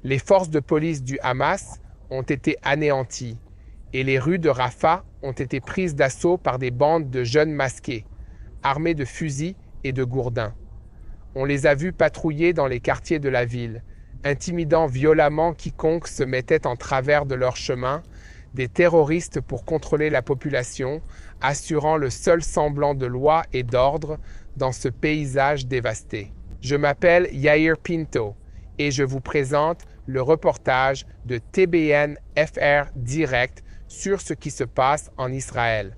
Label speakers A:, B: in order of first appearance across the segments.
A: Les forces de police du Hamas ont été anéanties et les rues de Rafah ont été prises d'assaut par des bandes de jeunes masqués, armés de fusils et de gourdins. On les a vus patrouiller dans les quartiers de la ville, intimidant violemment quiconque se mettait en travers de leur chemin, des terroristes pour contrôler la population, assurant le seul semblant de loi et d'ordre dans ce paysage dévasté. Je m'appelle Yair Pinto et je vous présente le reportage de TBN FR Direct sur ce qui se passe en Israël.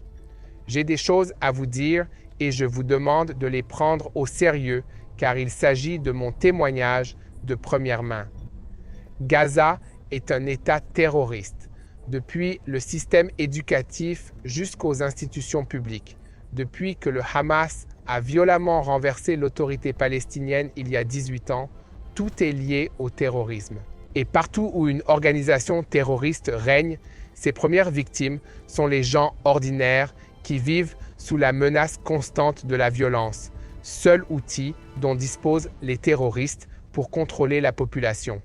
A: J'ai des choses à vous dire et je vous demande de les prendre au sérieux car il s'agit de mon témoignage de première main. Gaza est un État terroriste, depuis le système éducatif jusqu'aux institutions publiques, depuis que le Hamas a violemment renversé l'autorité palestinienne il y a 18 ans, tout est lié au terrorisme. Et partout où une organisation terroriste règne, ses premières victimes sont les gens ordinaires qui vivent sous la menace constante de la violence, seul outil dont disposent les terroristes pour contrôler la population.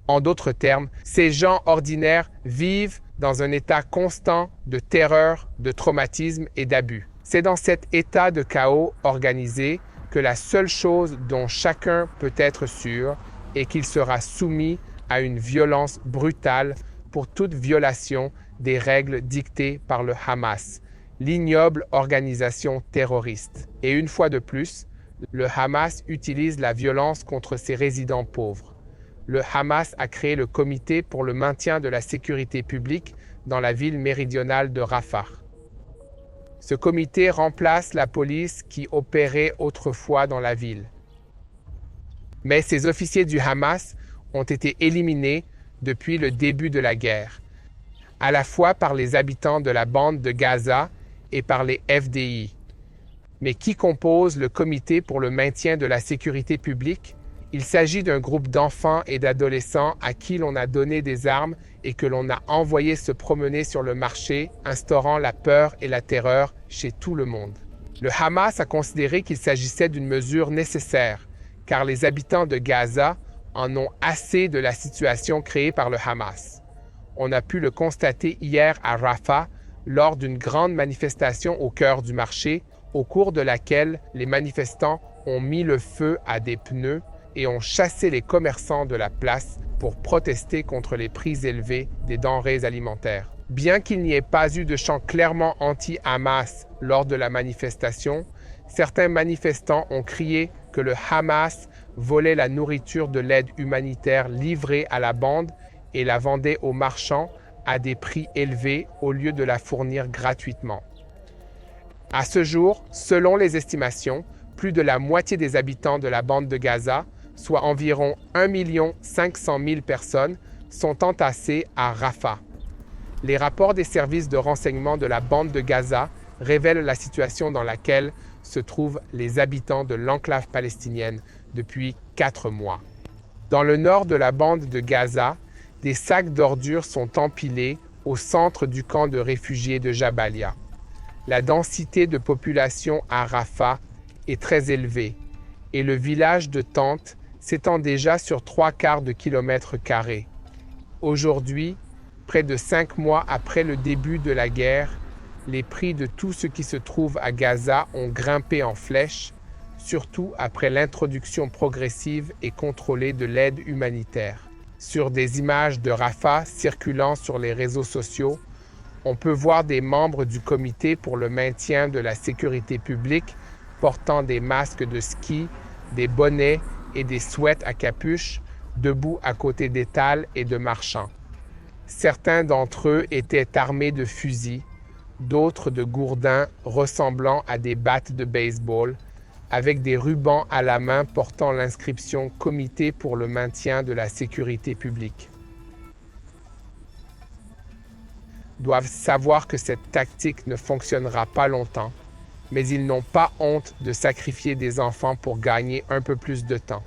A: En d'autres termes, ces gens ordinaires vivent dans un état constant de terreur, de traumatisme et d'abus. C'est dans cet état de chaos organisé que la seule chose dont chacun peut être sûr est qu'il sera soumis à une violence brutale pour toute violation des règles dictées par le Hamas, l'ignoble organisation terroriste. Et une fois de plus, le Hamas utilise la violence contre ses résidents pauvres. Le Hamas a créé le comité pour le maintien de la sécurité publique dans la ville méridionale de Rafah. Ce comité remplace la police qui opérait autrefois dans la ville. Mais ces officiers du Hamas ont été éliminés depuis le début de la guerre, à la fois par les habitants de la bande de Gaza et par les FDI. Mais qui compose le comité pour le maintien de la sécurité publique? Il s'agit d'un groupe d'enfants et d'adolescents à qui l'on a donné des armes et que l'on a envoyé se promener sur le marché, instaurant la peur et la terreur chez tout le monde. Le Hamas a considéré qu'il s'agissait d'une mesure nécessaire, car les habitants de Gaza en ont assez de la situation créée par le Hamas. On a pu le constater hier à Rafah lors d'une grande manifestation au cœur du marché, au cours de laquelle les manifestants ont mis le feu à des pneus et ont chassé les commerçants de la place pour protester contre les prix élevés des denrées alimentaires. Bien qu'il n'y ait pas eu de chant clairement anti-Hamas lors de la manifestation, certains manifestants ont crié que le Hamas volait la nourriture de l'aide humanitaire livrée à la bande et la vendait aux marchands à des prix élevés au lieu de la fournir gratuitement. À ce jour, selon les estimations, plus de la moitié des habitants de la bande de Gaza, soit environ 1 500 000 personnes, sont entassés à Rafah. Les rapports des services de renseignement de la bande de Gaza révèlent la situation dans laquelle se trouvent les habitants de l'enclave palestinienne depuis 4 mois. Dans le nord de la bande de Gaza, des sacs d'ordures sont empilés au centre du camp de réfugiés de Jabalia. La densité de population à Rafah est très élevée et le village de tentes s'étend déjà sur 3/4 de kilomètre carré. Aujourd'hui, près de 5 mois après le début de la guerre, les prix de tout ce qui se trouve à Gaza ont grimpé en flèche, surtout après l'introduction progressive et contrôlée de l'aide humanitaire. Sur des images de Rafah circulant sur les réseaux sociaux, on peut voir des membres du comité pour le maintien de la sécurité publique portant des masques de ski, des bonnets et des sweats à capuche, debout à côté d'étals et de marchands. Certains d'entre eux étaient armés de fusils, d'autres de gourdins ressemblant à des battes de baseball, avec des rubans à la main portant l'inscription « Comité pour le maintien de la sécurité publique ». Doivent savoir que cette tactique ne fonctionnera pas longtemps, mais ils n'ont pas honte de sacrifier des enfants pour gagner un peu plus de temps.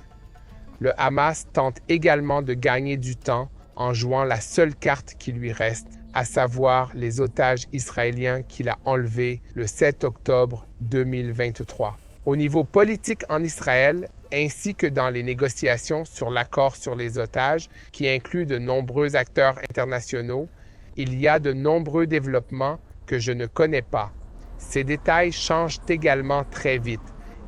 A: Le Hamas tente également de gagner du temps en jouant la seule carte qui lui reste, à savoir les otages israéliens qu'il a enlevés le 7 octobre 2023. Au niveau politique en Israël, ainsi que dans les négociations sur l'accord sur les otages, qui inclut de nombreux acteurs internationaux, il y a de nombreux développements que je ne connais pas. Ces détails changent également très vite,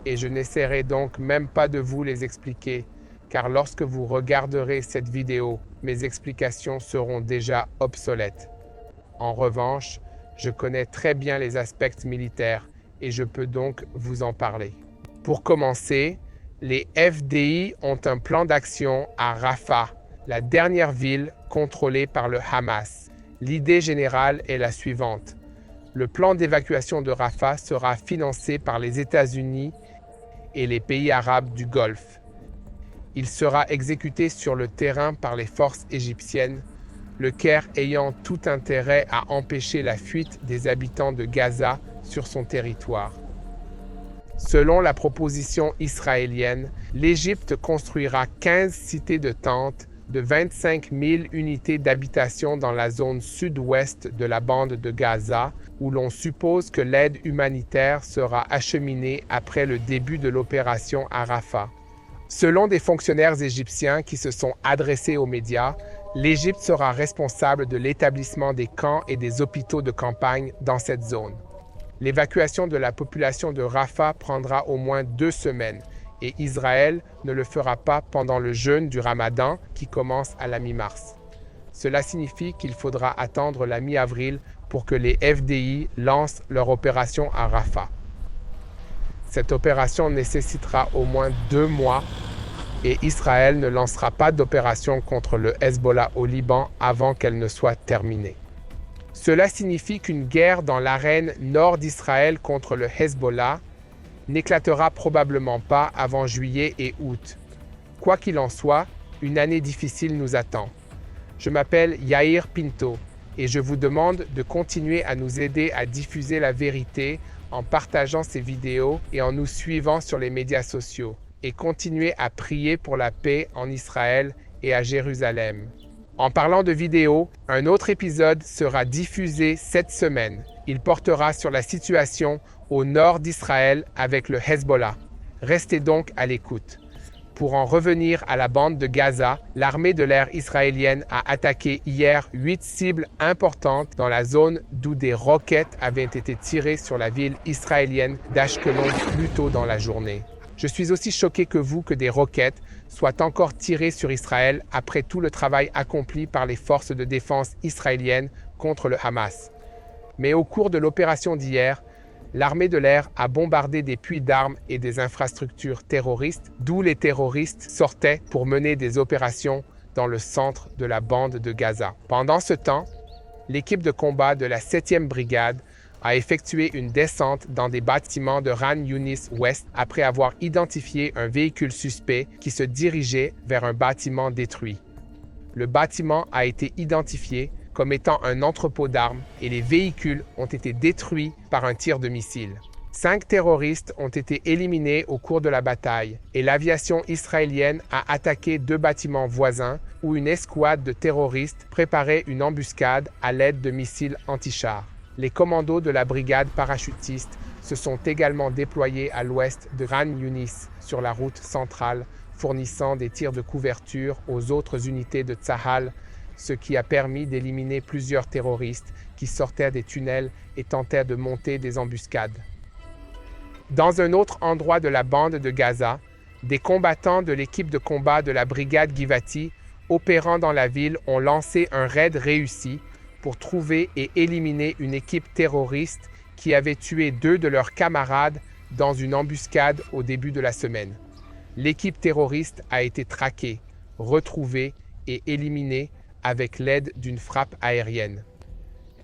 A: et je n'essaierai donc même pas de vous les expliquer, car lorsque vous regarderez cette vidéo, mes explications seront déjà obsolètes. En revanche, je connais très bien les aspects militaires et je peux donc vous en parler. Pour commencer, les FDI ont un plan d'action à Rafah, la dernière ville contrôlée par le Hamas. L'idée générale est la suivante. Le plan d'évacuation de Rafah sera financé par les États-Unis et les pays arabes du Golfe. Il sera exécuté sur le terrain par les forces égyptiennes, le Caire ayant tout intérêt à empêcher la fuite des habitants de Gaza sur son territoire. Selon la proposition israélienne, l'Égypte construira 15 cités de tentes de 25 000 unités d'habitation dans la zone sud-ouest de la bande de Gaza, où l'on suppose que l'aide humanitaire sera acheminée après le début de l'opération à Rafah. Selon des fonctionnaires égyptiens qui se sont adressés aux médias, l'Égypte sera responsable de l'établissement des camps et des hôpitaux de campagne dans cette zone. L'évacuation de la population de Rafah prendra au moins 2 semaines et Israël ne le fera pas pendant le jeûne du Ramadan qui commence à la mi-mars. Cela signifie qu'il faudra attendre la mi-avril pour que les FDI lancent leur opération à Rafah. Cette opération nécessitera au moins 2 mois et Israël ne lancera pas d'opération contre le Hezbollah au Liban avant qu'elle ne soit terminée. Cela signifie qu'une guerre dans l'arène nord d'Israël contre le Hezbollah n'éclatera probablement pas avant juillet et août. Quoi qu'il en soit, une année difficile nous attend. Je m'appelle Yair Pinto et je vous demande de continuer à nous aider à diffuser la vérité en partageant ces vidéos et en nous suivant sur les médias sociaux, et continuer à prier pour la paix en Israël et à Jérusalem. En parlant de vidéos, un autre épisode sera diffusé cette semaine. Il portera sur la situation au nord d'Israël avec le Hezbollah. Restez donc à l'écoute. Pour en revenir à la bande de Gaza, l'armée de l'air israélienne a attaqué hier 8 cibles importantes dans la zone d'où des roquettes avaient été tirées sur la ville israélienne d'Ashkelon plus tôt dans la journée. Je suis aussi choqué que vous que des roquettes soient encore tirées sur Israël après tout le travail accompli par les forces de défense israéliennes contre le Hamas. Mais au cours de l'opération d'hier, l'armée de l'air a bombardé des puits d'armes et des infrastructures terroristes, d'où les terroristes sortaient pour mener des opérations dans le centre de la bande de Gaza. Pendant ce temps, l'équipe de combat de la 7e brigade a effectué une descente dans des bâtiments de Khan Younis Ouest après avoir identifié un véhicule suspect qui se dirigeait vers un bâtiment détruit. Le bâtiment a été identifié comme étant un entrepôt d'armes et les véhicules ont été détruits par un tir de missile. 5 terroristes ont été éliminés au cours de la bataille et l'aviation israélienne a attaqué 2 bâtiments voisins où une escouade de terroristes préparait une embuscade à l'aide de missiles anti-chars. Les commandos de la brigade parachutiste se sont également déployés à l'ouest de Khan Younis sur la route centrale, fournissant des tirs de couverture aux autres unités de Tsahal, ce qui a permis d'éliminer plusieurs terroristes qui sortaient des tunnels et tentaient de monter des embuscades. Dans un autre endroit de la bande de Gaza, des combattants de l'équipe de combat de la brigade Givati opérant dans la ville ont lancé un raid réussi pour trouver et éliminer une équipe terroriste qui avait tué 2 de leurs camarades dans une embuscade au début de la semaine. L'équipe terroriste a été traquée, retrouvée et éliminée avec l'aide d'une frappe aérienne.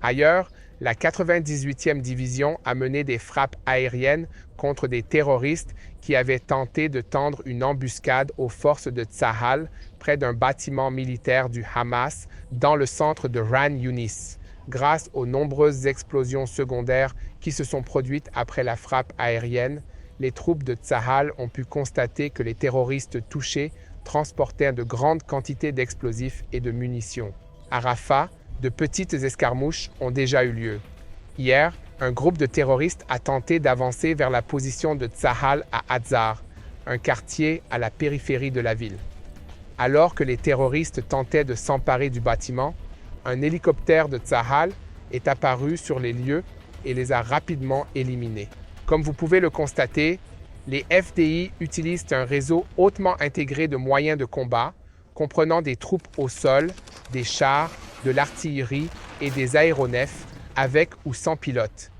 A: Ailleurs, la 98e division a mené des frappes aériennes contre des terroristes qui avaient tenté de tendre une embuscade aux forces de Tsahal près d'un bâtiment militaire du Hamas dans le centre de Khan Younis, grâce aux nombreuses explosions secondaires qui se sont produites après la frappe aérienne. Les troupes de Tsahal ont pu constater que les terroristes touchés transportaient de grandes quantités d'explosifs et de munitions. À Rafah, de petites escarmouches ont déjà eu lieu. Hier, un groupe de terroristes a tenté d'avancer vers la position de Tsahal à Hatzar, un quartier à la périphérie de la ville. Alors que les terroristes tentaient de s'emparer du bâtiment, un hélicoptère de Tsahal est apparu sur les lieux et les a rapidement éliminés. Comme vous pouvez le constater, les FDI utilisent un réseau hautement intégré de moyens de combat, comprenant des troupes au sol, des chars, de l'artillerie et des aéronefs, avec ou sans pilote.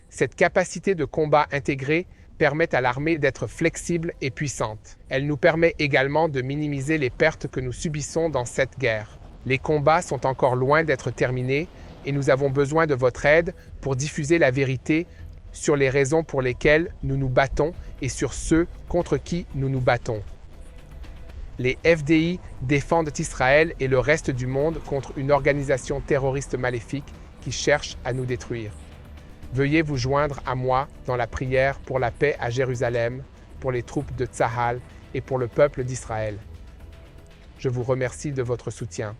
A: Cette capacité de combat intégrée permet à l'armée d'être flexible et puissante. Elle nous permet également de minimiser les pertes que nous subissons dans cette guerre. Les combats sont encore loin d'être terminés et nous avons besoin de votre aide pour diffuser la vérité sur les raisons pour lesquelles nous nous battons et sur ceux contre qui nous nous battons. Les FDI défendent Israël et le reste du monde contre une organisation terroriste maléfique qui cherche à nous détruire. Veuillez vous joindre à moi dans la prière pour la paix à Jérusalem, pour les troupes de Tsahal et pour le peuple d'Israël. Je vous remercie de votre soutien.